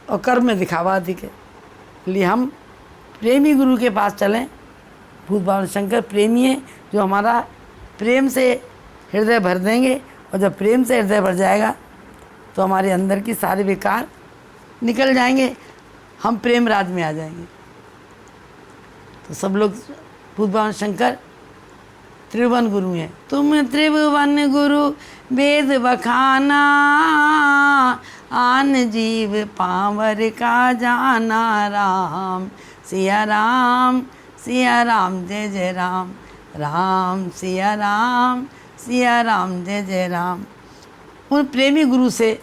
और कर्म में दिखावा अधिक है। इसलिए हम प्रेमी गुरु के पास चलें। भूत भगवान शंकर प्रेमी है, जो हमारा प्रेम से हृदय भर देंगे, और जब प्रेम से हृदय भर जाएगा तो हमारे अंदर की सारे विकार निकल जाएंगे, हम प्रेम राज में आ जाएंगे। तो सब लोग, भूत भगवान शंकर त्रिभुवन गुरु हैं। तुम त्रिभुवन गुरु वेद बखाना, आन जीव पावर का जाना। राम सिया राम, सिया राम जय जय राम, राम सिया राम, सिया राम जय जय राम। उन प्रेमी गुरु से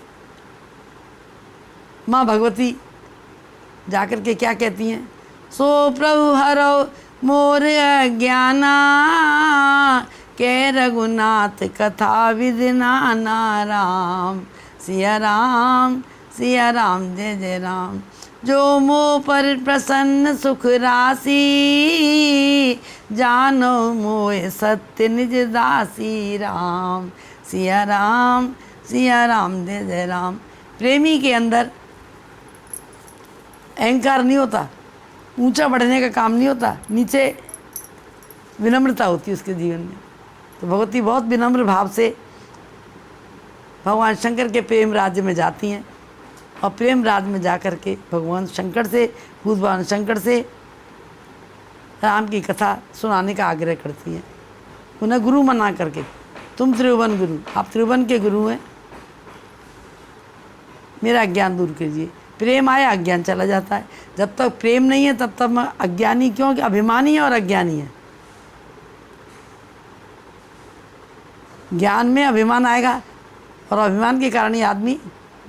माँ भगवती जाकर के क्या कहती हैं? सो प्रभु हरो मोर अज्ञाना, के रघुनाथ कथा विधि नाना। राम सिया राम, सिया राम जय जय राम। जो मोह पर प्रसन्न सुख राशि, जानो मोह सत्य निज दासी। राम सिया राम, सिया राम जय जय राम। प्रेमी के अंदर अहंकार नहीं होता, ऊंचा बढ़ने का काम नहीं होता, नीचे विनम्रता होती है उसके जीवन में। तो भगवती बहुत विनम्र भाव से भगवान शंकर के प्रेम राज्य में जाती हैं और प्रेम राज में जा कर के भगवान शंकर से, भगवान शंकर से राम की कथा सुनाने का आग्रह करती हैं, उन्हें गुरु मना करके। तुम त्रिभुवन गुरु, आप त्रिभुवन के गुरु हैं, मेरा अज्ञान दूर कीजिए। प्रेम आया अज्ञान चला जाता है। जब तक प्रेम नहीं है तब तक मैं अज्ञानी, क्योंकि अभिमानी है और अज्ञानी है। ज्ञान में अभिमान आएगा और अभिमान के कारण ही आदमी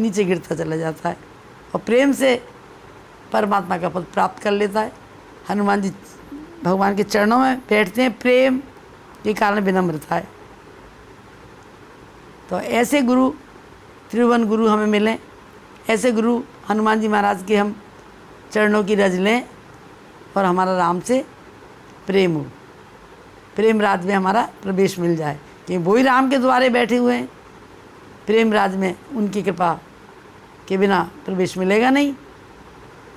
नीचे गिरता चला जाता है और प्रेम से परमात्मा का पद प्राप्त कर लेता है। हनुमान जी भगवान के चरणों में बैठते हैं, प्रेम के कारण विनम्रता है। तो ऐसे गुरु, त्रिभुवन गुरु हमें मिलें, ऐसे गुरु हनुमान जी महाराज के हम चरणों की रज लें और हमारा राम से प्रेम हो, प्रेम राज में हमारा प्रवेश मिल जाए। कि वही राम के द्वारे बैठे हुए हैं, प्रेम राज में उनकी कृपा के बिना प्रवेश मिलेगा नहीं।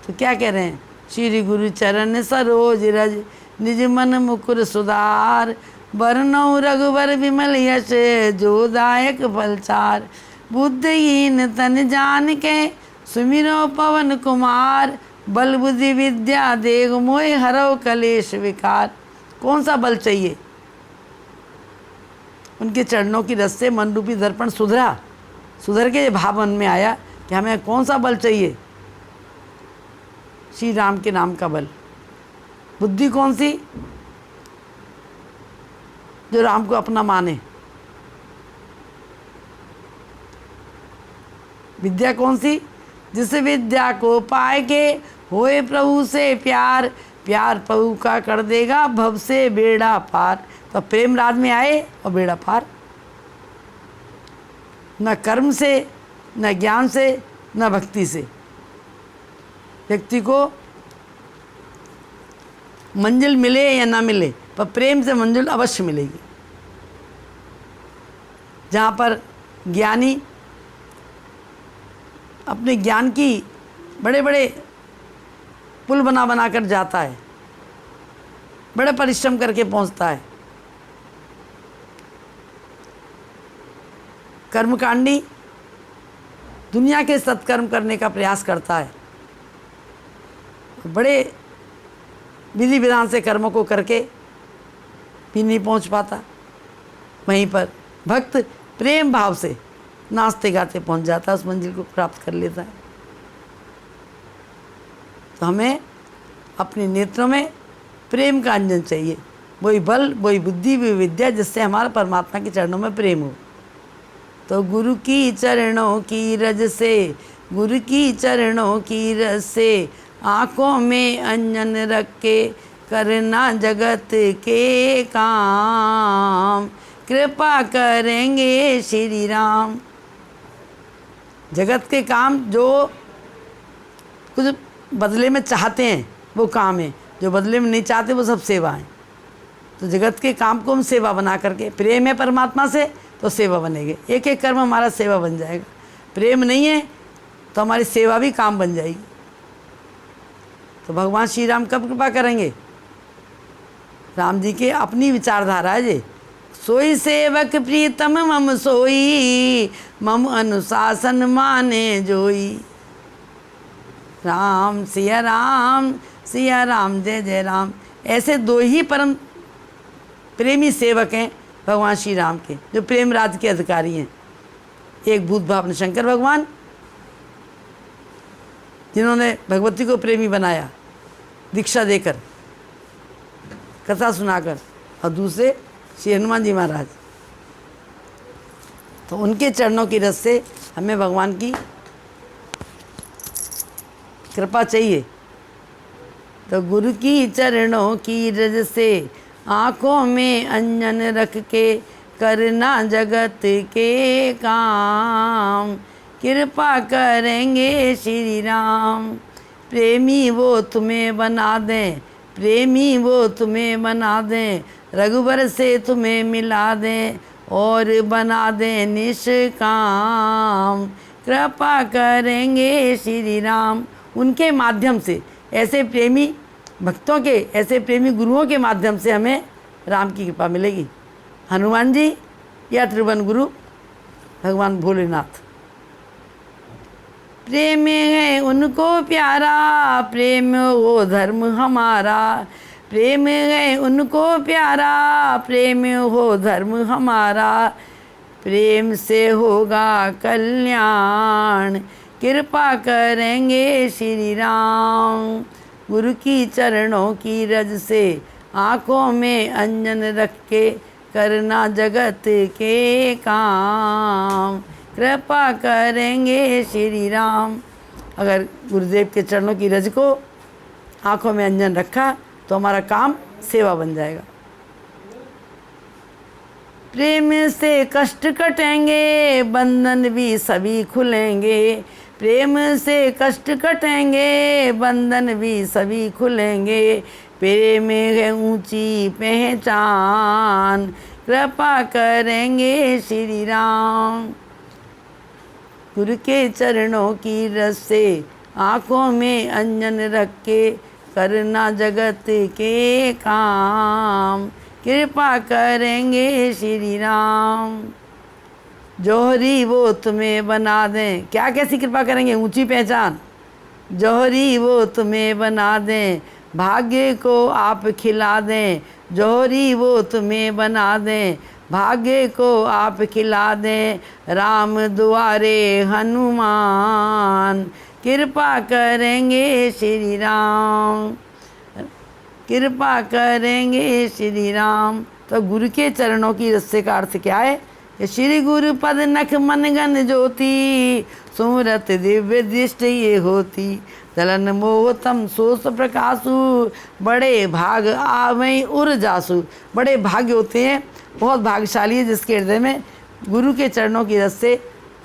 तो क्या कह रहे हैं, श्री गुरु चरण सरोज रज निज मन मुकुर सुधार, बरनौ रघुबर विमल यश जो दायक फलचार, बुद्धिहीन तन जान के सुमिरो पवन कुमार, बल बुद्धि विद्या देग मोहि हरौ कलेश विकार। कौन सा बल चाहिए? उनके चरणों की रस से मन रूपी दर्पण सुधर के भाव मन में आया कि हमें कौन सा बल चाहिए? श्री राम के नाम का बल। बुद्धि कौन सी? जो राम को अपना माने। विद्या कौन सी? जिस विद्या को पाए के होए प्रभु से प्यार, प्यार प्रभु का कर देगा भव से बेड़ा पार। तो प्रेम राज में आए और बेड़ा पार। न कर्म से, न ज्ञान से, न भक्ति से व्यक्ति को मंजिल मिले या ना मिले, पर प्रेम से मंजिल अवश्य मिलेगी। जहाँ पर ज्ञानी अपने ज्ञान की बड़े बड़े पुल बना कर जाता है, बड़े परिश्रम करके पहुँचता है। कर्मकांडी दुनिया के सत्कर्म करने का प्रयास करता है, बड़े विधि विधान से कर्मों को करके भी नहीं पहुंच पाता। वहीं पर भक्त प्रेम भाव से नाचते गाते पहुंच जाता है, उस मंजिल को प्राप्त कर लेता है। तो हमें अपने नेत्रों में प्रेम का अंजन चाहिए, वही बल, वही बुद्धि, वही विद्या, जिससे हमारा परमात्मा के चरणों में प्रेम हो। तो गुरु की चरणों की रज से, गुरु की चरणों की रज से आँखों में अंजन रख के करना जगत के काम, कृपा करेंगे श्री राम। जगत के काम जो कुछ बदले में चाहते हैं वो काम है, जो बदले में नहीं चाहते वो सब सेवा है। तो जगत के काम को हम सेवा बना करके, प्रेम है परमात्मा से तो सेवा बनेगी, एक एक कर्म हमारा सेवा बन जाएगा। प्रेम नहीं है तो हमारी सेवा भी काम बन जाएगी। तो भगवान श्री राम कब कृपा करेंगे? राम जी के अपनी विचारधारा है जे, सोई सेवक प्रीतम मम सोई, मम अनुशासन माने जोई। राम सिया राम, सिया राम जय जय राम। ऐसे दो ही परम प्रेमी सेवक हैं भगवान श्री राम के, जो प्रेम राज के अधिकारी हैं। एक भूत भावन शंकर भगवान, जिन्होंने भगवती को प्रेमी बनाया दीक्षा देकर, कथा सुनाकर, और दूसरे श्री हनुमान जी महाराज। तो उनके चरणों की रस से हमें भगवान की कृपा चाहिए। तो गुरु की चरणों की रज से आँखों में अंजन रख के करना जगत के काम, कृपा करेंगे श्री राम। प्रेमी वो तुम्हें बना दें, प्रेमी वो तुम्हें बना दें, रघुबर से तुम्हें मिला दें और बना दें निष्काम, कृपा करेंगे श्री राम। उनके माध्यम से, ऐसे प्रेमी भक्तों के, ऐसे प्रेमी गुरुओं के माध्यम से हमें राम की कृपा मिलेगी। हनुमान जी या त्रिभुवन गुरु भगवान भोलेनाथ। प्रेम है उनको प्यारा, प्रेम वो धर्म हमारा। प्रेम है उनको प्यारा, प्रेम हो धर्म हमारा। प्रेम से होगा कल्याण, कृपा करेंगे श्री राम। गुरु की चरणों की रज से आँखों में अंजन रख के करना जगत के काम, कृपा करेंगे श्री राम। अगर गुरुदेव के चरणों की रज को आँखों में अंजन रखा तो हमारा काम सेवा बन जाएगा। प्रेम से कष्ट कटेंगे, बंधन भी सभी खुलेंगे। प्रेम से कष्ट कटेंगे, बंधन भी सभी खुलेंगे। प्रेम है ऊंची पहचान, कृपा करेंगे श्री राम। गुरु के चरणों की रस से आँखों में अंजन रख के करना जगत के काम, कृपा करेंगे श्री राम। जौहरी वो तुम्हें बना दें, क्या कैसी कृपा करेंगे? ऊंची पहचान। जौहरी वो तुम्हें बना दें, भाग्य को आप खिला दें। जौहरी वो तुम्हें बना दें, भाग्य को आप खिला दें। राम दुआरे हनुमान, कृपा करेंगे श्री राम, कृपा करेंगे श्री राम। तो गुरु के चरणों की रस्से का अर्थ क्या है? कि श्री गुरु पद नख मन गन ज्योति, सुमरत दिव्य दृष्टि ये होती। चलन मोह तम सोस प्रकाशु, बड़े भाग आवै उर जासु। बड़े भाग्य होते हैं, बहुत भाग्यशाली है जिसके हृदय में गुरु के चरणों की रस से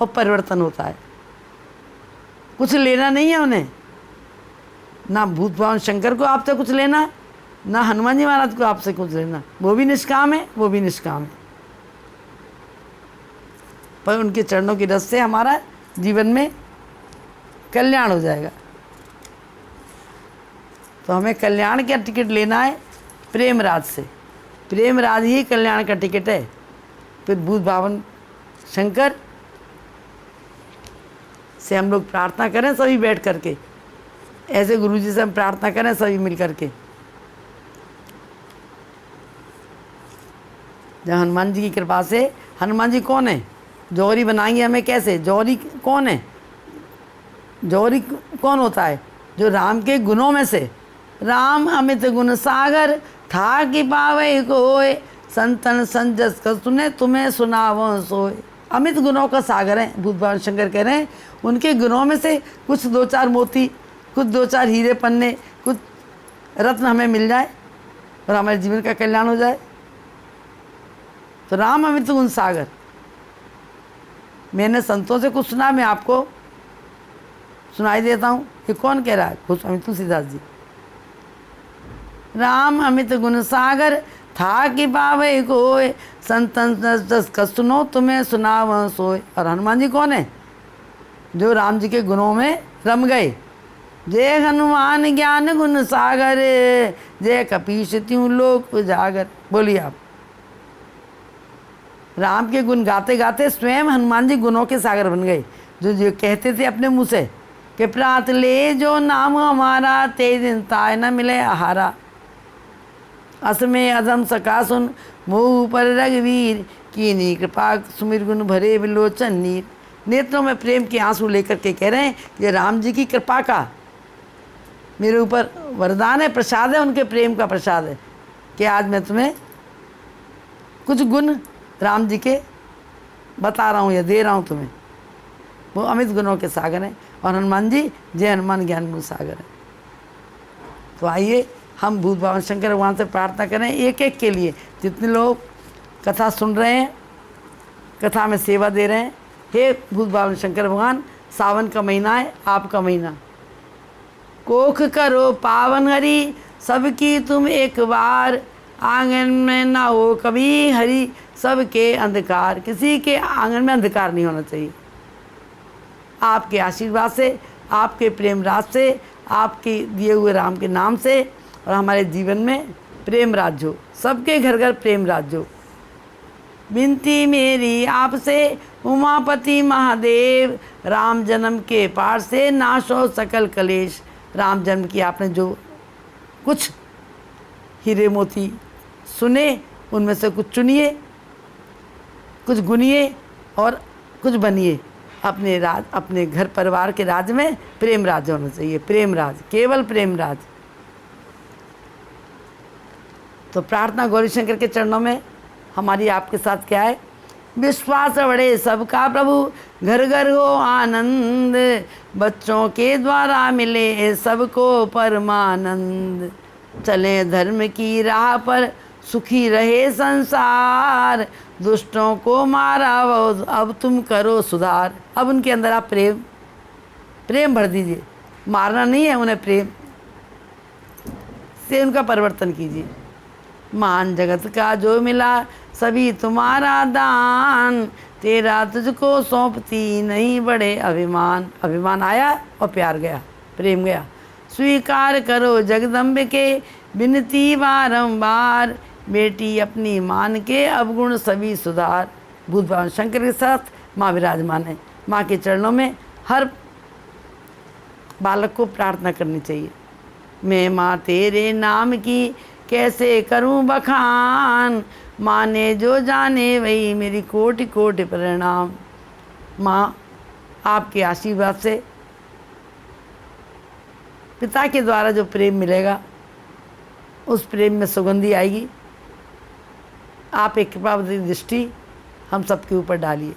और परिवर्तन होता है। कुछ लेना नहीं है उन्हें, ना भूत भगवान शंकर को आपसे कुछ लेना, ना हनुमान जी महाराज को आपसे कुछ लेना। वो भी निष्काम है, वो भी निष्काम है, पर उनके चरणों की रस से हमारा जीवन में कल्याण हो जाएगा। तो हमें कल्याण का टिकट लेना है प्रेम राज से। प्रेम राज ही कल्याण का टिकट है। फिर भूत भावन शंकर से हम लोग प्रार्थना करें सभी बैठ करके, ऐसे गुरु जी से हम प्रार्थना करें सभी मिल करके। जब हनुमान जी की कृपा से, हनुमान जी कौन है? जौहरी बनाएंगे हमें कैसे? जौहरी कौन है? जौहरी कौन होता है? जो राम के गुणों में से, राम अमित गुण सागर था कि पावे कोय, संतन संजस का सुने तुम्हें सुनावो सोय। अमित गुणों का सागर है भूत भगवान शंकर कह रहे हैं। उनके गुणों में से कुछ दो चार मोती, कुछ दो चार हीरे पन्ने, कुछ रत्न हमें मिल जाए और हमारे जीवन का कल्याण हो जाए। तो राम अमित गुण सागर, मैंने संतों से कुछ सुना, मैं आपको सुनाई देता हूँ। ये कौन कह रहा है? खुद स्वामी तुलसीदास जी। राम अमित गुण सागर था कि पावे कोय, संतन जस का सुनो तुम्हें सुनाव सोय। और हनुमान जी कौन है? जो राम जी के गुणों में रम गए। जय हनुमान ज्ञान गुण सागर, जय कपीश त्यों लोक उजागर। बोलिए आप। राम के गुण गाते गाते स्वयं हनुमान जी गुणों के सागर बन गए। जो कहते थे अपने मुँह से कि प्रात ले जो नाम हमारा, ते दिन ताय न मिले आहारा। असमय अधम सका सुन, मुँह पर रघुवीर, कीनी कृपा सुमिर गुण भरे विलोचन नीर। नेत्रों में प्रेम के आंसू लेकर के कह रहे हैं ये राम जी की कृपा का मेरे ऊपर वरदान है, प्रसाद है, उनके प्रेम का प्रसाद है कि आज मैं तुम्हें कुछ गुण राम जी के बता रहा हूँ या दे रहा हूँ तुम्हें। वो अमित गुणों के सागर हैं। और हनुमान जी जय हनुमान ज्ञान गुण सागर है। तो आइए हम भूत भगवान शंकर भगवान से प्रार्थना करें एक एक के लिए। जितने लोग कथा सुन रहे हैं, कथा में सेवा दे रहे हैं, हे भूत भगवान शंकर भगवान, सावन का महीना है, आपका महीना, कोख करो पावन हरि, सबकी तुम एक बार, आंगन में ना हो कभी हरि, सबके अंधकार। किसी के आंगन में अंधकार नहीं होना चाहिए। आपके आशीर्वाद से, आपके प्रेम राज से, आपके दिए हुए राम के नाम से और हमारे जीवन में प्रेम राज हो, सबके घर घर प्रेम राज हो। विनती मेरी आपसे उमापति महादेव, राम जन्म के पार से नाश हो सकल कलेश। राम जन्म की आपने जो कुछ हीरे मोती सुने, उनमें से कुछ चुनिए, कुछ गुनिए और कुछ बनिए। अपने राज, अपने घर परिवार के राज में प्रेम राज होना चाहिए, प्रेम राज, केवल प्रेम राज। तो प्रार्थना गौरी शंकर के चरणों में हमारी आपके साथ क्या है? विश्वास बढ़े सबका प्रभु, घर घर हो आनंद, बच्चों के द्वारा मिले सबको परमानंद। चले धर्म की राह पर, सुखी रहे संसार, दुष्टों को मारा वो अब तुम करो सुधार। अब उनके अंदर आप प्रेम भर दीजिए, मारना नहीं है उन्हें, प्रेम से उनका परिवर्तन कीजिए। मान जगत का जो मिला सभी तुम्हारा दान, तेरा तुझको सौंपती नहीं बड़े अभिमान। अभिमान आया और प्यार गया, प्रेम गया। स्वीकार करो जगदम्बे के विनती बारंबार, बेटी अपनी मान के अवगुण सभी सुधार। भूत भगवान शंकर के साथ माँ विराजमान है। माँ के चरणों में हर बालक को प्रार्थना करनी चाहिए। मैं माँ तेरे नाम की कैसे करूं बखान, माँ ने जो जाने वही मेरी कोटि कोटि प्रणाम। माँ आपके आशीर्वाद से पिता के द्वारा जो प्रेम मिलेगा, उस प्रेम में सुगंधी आएगी। आप एक कृपावती दृष्टि हम सबके ऊपर डालिए।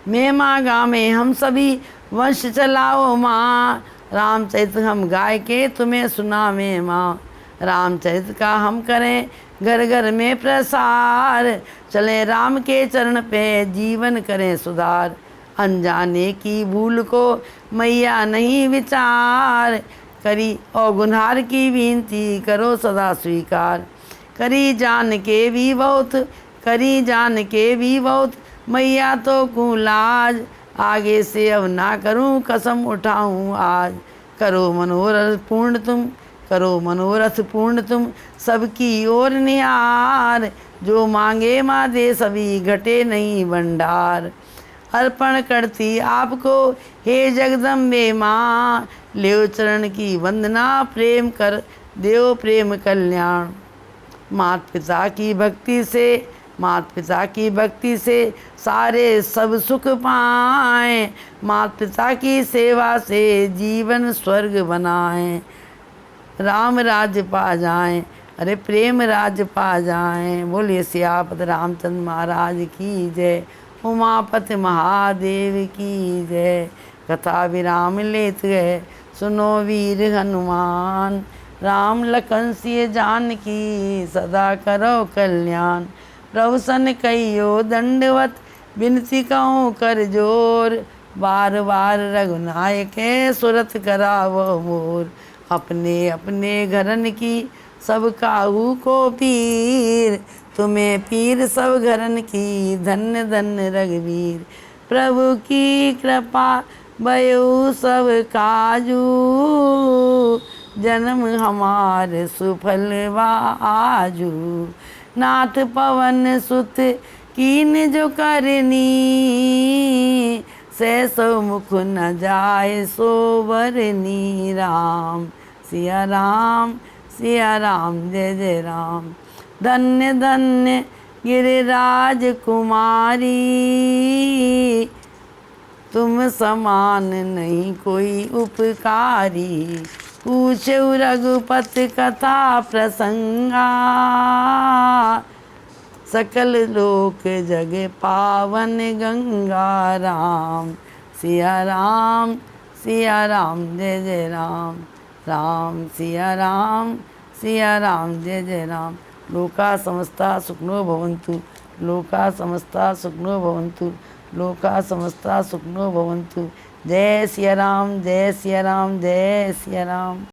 मैं माँ गावे हम सभी वंश चलाओ माँ, रामचरित हम गाय के तुम्हें सुनावे माँ। रामचरित का हम करें घर घर में प्रसार, चले राम के चरण पे जीवन करें सुधार। अनजाने की भूल को मैया नहीं विचार, करी और गुनहार की विनती करो सदा स्वीकार। करी जान के भी बहुत, करी जान के भी बहुत, मैया तो कुलाज, आगे से अब ना करूं कसम उठाऊं आज। करो मनोरथ पूर्ण तुम, करो मनोरथ पूर्ण तुम, सबकी ओर निहार, जो मांगे माँ दे सभी घटे नहीं भंडार। अर्पण करती आपको हे जगदम्बे माँ, लेव चरण की वंदना प्रेम कर देव प्रेम कल्याण। माता पिता की भक्ति से, माता पिता की भक्ति से सारे सब सुख पाएं, माता पिता की सेवा से जीवन स्वर्ग बनाएं। राम राज्य पा जाएं, अरे प्रेम राज्य पा जाएं। बोलिए सियापत रामचंद्र महाराज की जय, उमापति महादेव की जय। कथा विराम लेत गए सुनो वीर हनुमान, राम लखन सिय जानकी सदा करो कल्याण। प्रभु सन कहियो दंडवत, विनती कहूँ कर जोर, बार बार रघुनायक सुरत करावो मोर। अपने अपने घरन की सब काहू को पीर, तुम्हें पीर सब घरन की धन्य धन्य रघुवीर। प्रभु की कृपा भयो सब काजू, जन्म हमार सुफल आजू। नाथ पवन सुत कीन जो करनी, सैसो मुख न जाए सो बरनी। राम सिया राम, सिया राम जय जय राम। धन्य धन्य गिरिराज कुमारी, तुम समान नहीं कोई उपकारी। पूछो रघुपति कथा प्रसंगा, सकल लोक जग पावन गंगा। राम सिया राम, सिया राम जय जय राम। राम सिया राम, सिया राम जय जय राम। लोका समस्ता सुखिनो भवन्तु, लोका समस्ता सुखिनो भवन्तु, लोका समस्ता सुखिनो भवन्तु। जय सिया राम, जय सिया राम, जय सिया राम।